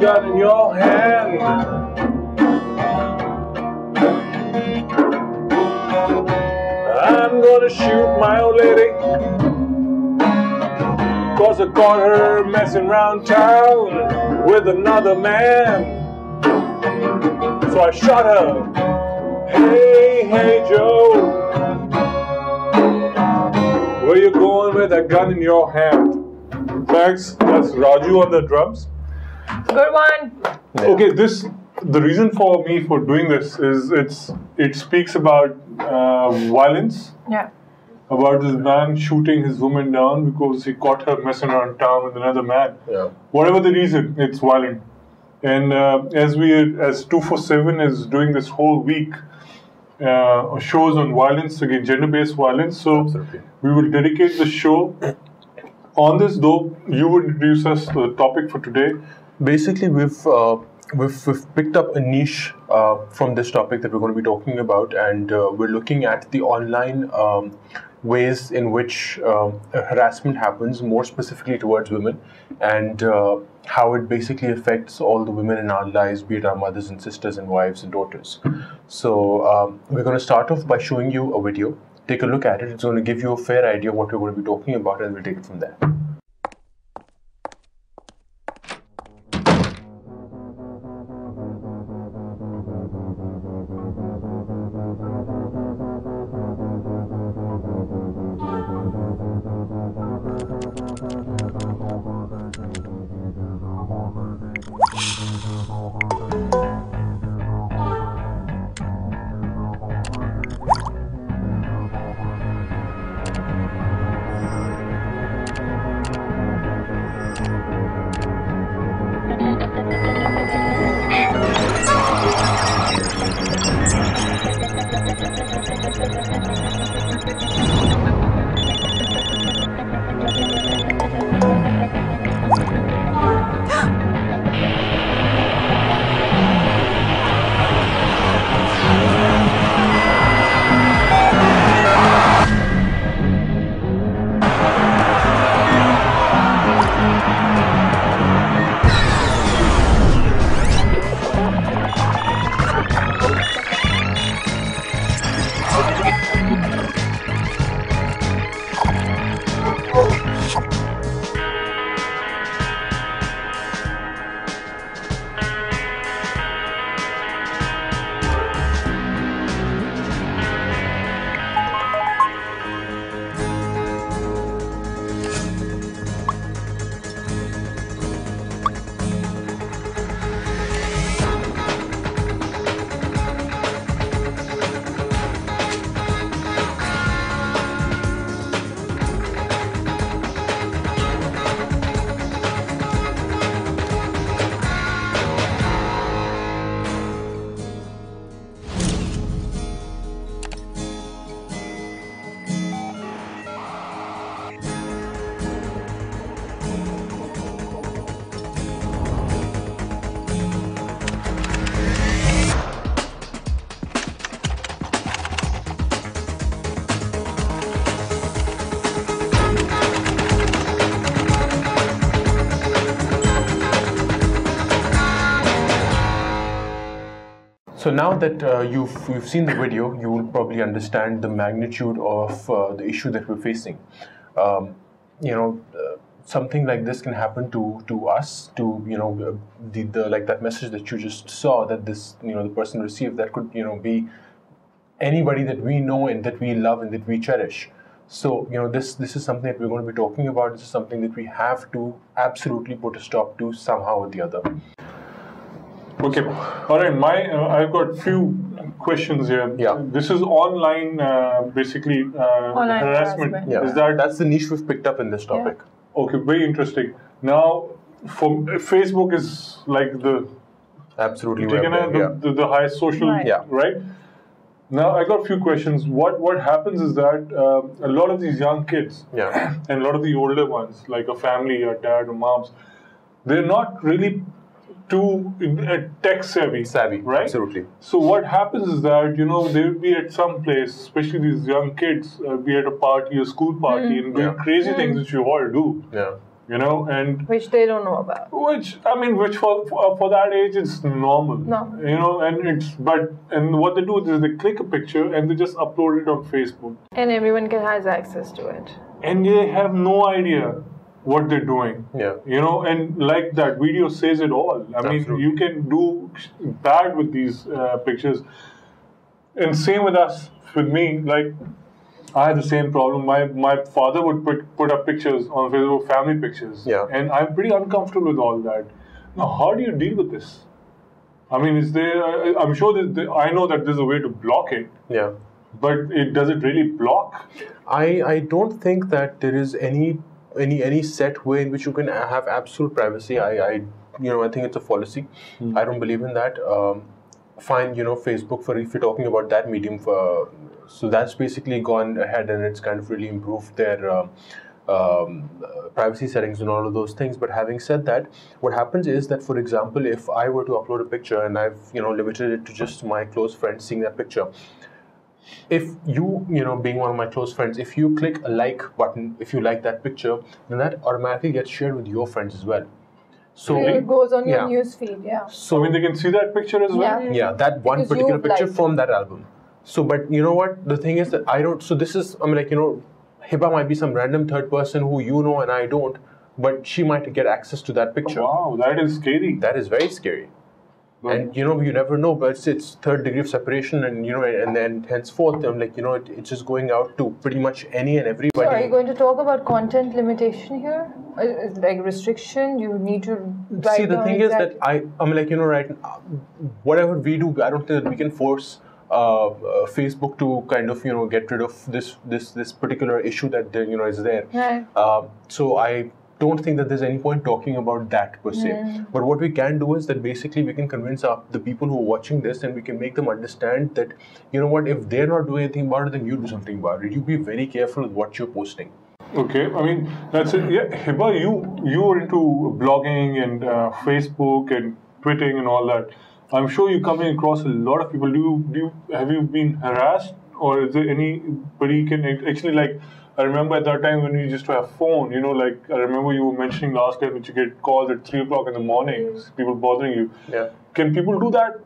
gun in your hand. I'm gonna shoot my old lady, 'cause I caught her messing around town with another man. So I shot her. Hey, hey Joe, where you going with that gun in your hand? Thanks, that's Raju on the drums. Good one. Okay, the reason for me for doing this is it speaks about violence. Yeah. About this man shooting his woman down because he caught her messing around town with another man. Yeah. Whatever the reason, it's violent. And as 247 is doing this whole week shows on violence against gender-based violence, so Absolutely. we will dedicate the show on this. Though you would introduce us to the topic for today. Basically, we've picked up a niche from this topic that we're going to be talking about, and we're looking at the online ways in which harassment happens, more specifically towards women, and how it basically affects all the women in our lives, be it our mothers and sisters and wives and daughters. So we're going to start off by showing you a video. Take a look at it. It's going to give you a fair idea of what we're going to be talking about, and we'll take it from there. So now that you've seen the video, you will probably understand the magnitude of the issue that we're facing. Something like this can happen to us. Like that message that you just saw that this the person received, that could be anybody that we know and that we love and that we cherish. So this is something that we're going to be talking about. This is something that we have to absolutely put a stop to somehow or the other. Okay, all right. I've got few questions here. Yeah. This is online, basically Online harassment. harassment. Yeah. That's the niche we've picked up in this topic. Yeah. Okay, very interesting. Now, Facebook is like the Absolutely. the highest social, right? Now, I got a few questions. What happens is that a lot of these young kids, and a lot of the older ones, like a family, a dad or moms, they're not really too tech savvy, right? Absolutely. So what happens is that they will be at some place, especially these young kids, be at a party, a school party, and doing crazy things which you all do. Yeah. and which they don't know about. which for that age it's normal. No. And what they do is they click a picture and they just upload it on Facebook. And everyone has access to it. And they have no idea what they're doing. And like that video says it all. I mean, you can do bad with these pictures. And same with me, like I had the same problem. My father would put up pictures on Facebook, family pictures. And I'm pretty uncomfortable with all that. Now, how do you deal with this? I mean, I'm sure I know that there's a way to block it. But does it really block? I don't think that there is any set way in which you can have absolute privacy. I think it's a fallacy. I don't believe in that. Fine, Facebook, for if you're talking about that medium, so that's basically gone ahead and it's kind of really improved their privacy settings and all of those things. But having said that, what happens is that, for example, if I were to upload a picture and I've limited it to just my close friends seeing that picture, if you being one of my close friends, if you click a like button, if you like that picture, then that automatically gets shared with your friends as well. So it goes on your news feed, So they can see that picture as well? Yeah, that one particular picture from that album. So, but you know what? The thing is that I don't, so this is, Hiba might be some random third person who and I don't, but she might get access to that picture. Wow, that is scary. That is very scary. And you never know, but it's third degree of separation, and and then henceforth, it's just going out to pretty much any and everybody. So are you going to talk about content limitation here? Like restriction? You need to write See, the thing is that right, whatever we do, I don't think that we can force Facebook to kind of get rid of this particular issue that is there. Right. So I don't think that there's any point talking about that per se. But what we can do is that basically we can convince the people who are watching this, and we can make them understand that, if they're not doing anything about it, then you do something about it. You be very careful with what you're posting. Okay, I mean, that's it. Yeah, Hiba, you were into blogging and Facebook and tweeting and all that. I'm sure you're coming across a lot of people. Have you been harassed, or is there anybody can actually I remember at that time when we used to have phone, I remember you were mentioning last time that you get calls at 3 o'clock in the morning, people bothering you. Yeah. Can people do that?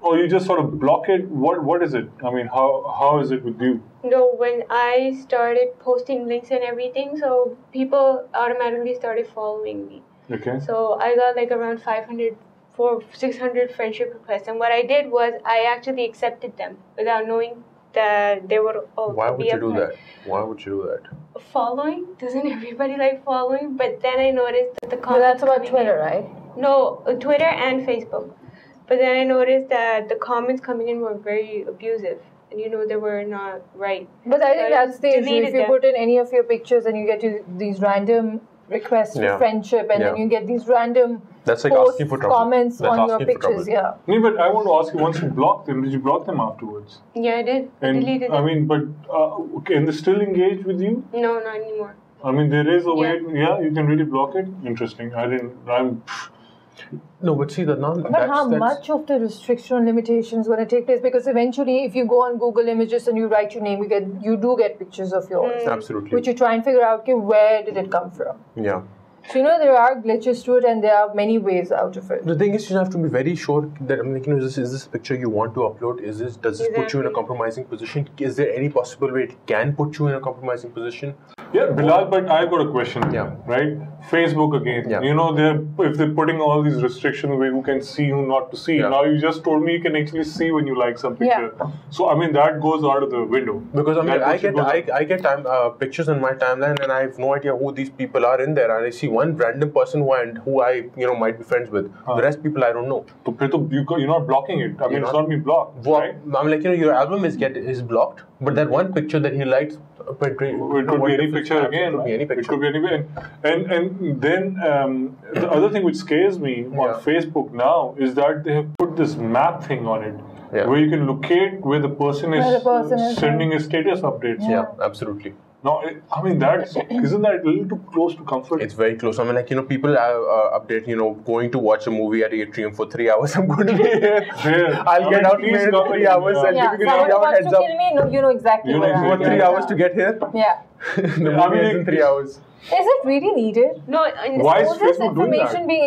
Or you just sort of block it? What is it? I mean, how is it with you? No, when I started posting links and everything, so people automatically started following me. Okay. So I got around 600 friendship requests. And what I did was I actually accepted them without knowing that they would all Why would you do that? Why would you do that? Following? Doesn't everybody like following? But then I noticed that the comments. But that's about Twitter, right? No, Twitter and Facebook. But then I noticed that the comments coming in were very abusive. And they were not right. But I think that's the issue. If you put in any of your pictures and you get these random requests for friendship, and then you get these random asking for trouble. Comments on your pictures, No, but I want to ask you, once you blocked them, did you block them afterwards? Yeah, I did. I deleted them. I mean, but can they still engage with you? No, not anymore. I mean, there is a way, you can really block it? Interesting. No, but see, But how much of the restriction or limitation is going to take place? Because eventually, if you go on Google Images and you write your name, you do get pictures of yours. Absolutely. Which you try and figure out, where did it come from? Yeah. So, there are glitches to it, and there are many ways out of it. The thing is, you have to be very sure that, is this a picture you want to upload? Does this put you in a compromising position? Is there any possible way it can put you in a compromising position? Yeah, Bilal, but I've got a question. Right? Facebook again. If they're putting all these restrictions where who can see, who not to see. Now you just told me you can actually see when you like some picture. So I mean that goes out of the window. Because I get pictures in my timeline and I have no idea who these people are in there, and I see one random person who I might be friends with. The rest people I don't know. So you're not blocking it. I mean it's not being blocked. Right? I'm your album is blocked, but that one picture that he liked. It could be any picture again. It could be anywhere. And then the other thing which scares me on Facebook now is that they have put this map thing on it, where you can locate where the person is sending his status updates. Yeah, absolutely. No, I mean isn't that a little too close to comfort? It's very close. I mean, people update, going to watch a movie at atrium for 3 hours. I'm going to be here. I'll get out in 3 hours and give you a heads up. Kill me, you know exactly where I am. 3 hours to get here? Yeah. The movie is in 3 hours. Is it really needed? No, Why is All this Facebook doing that? information being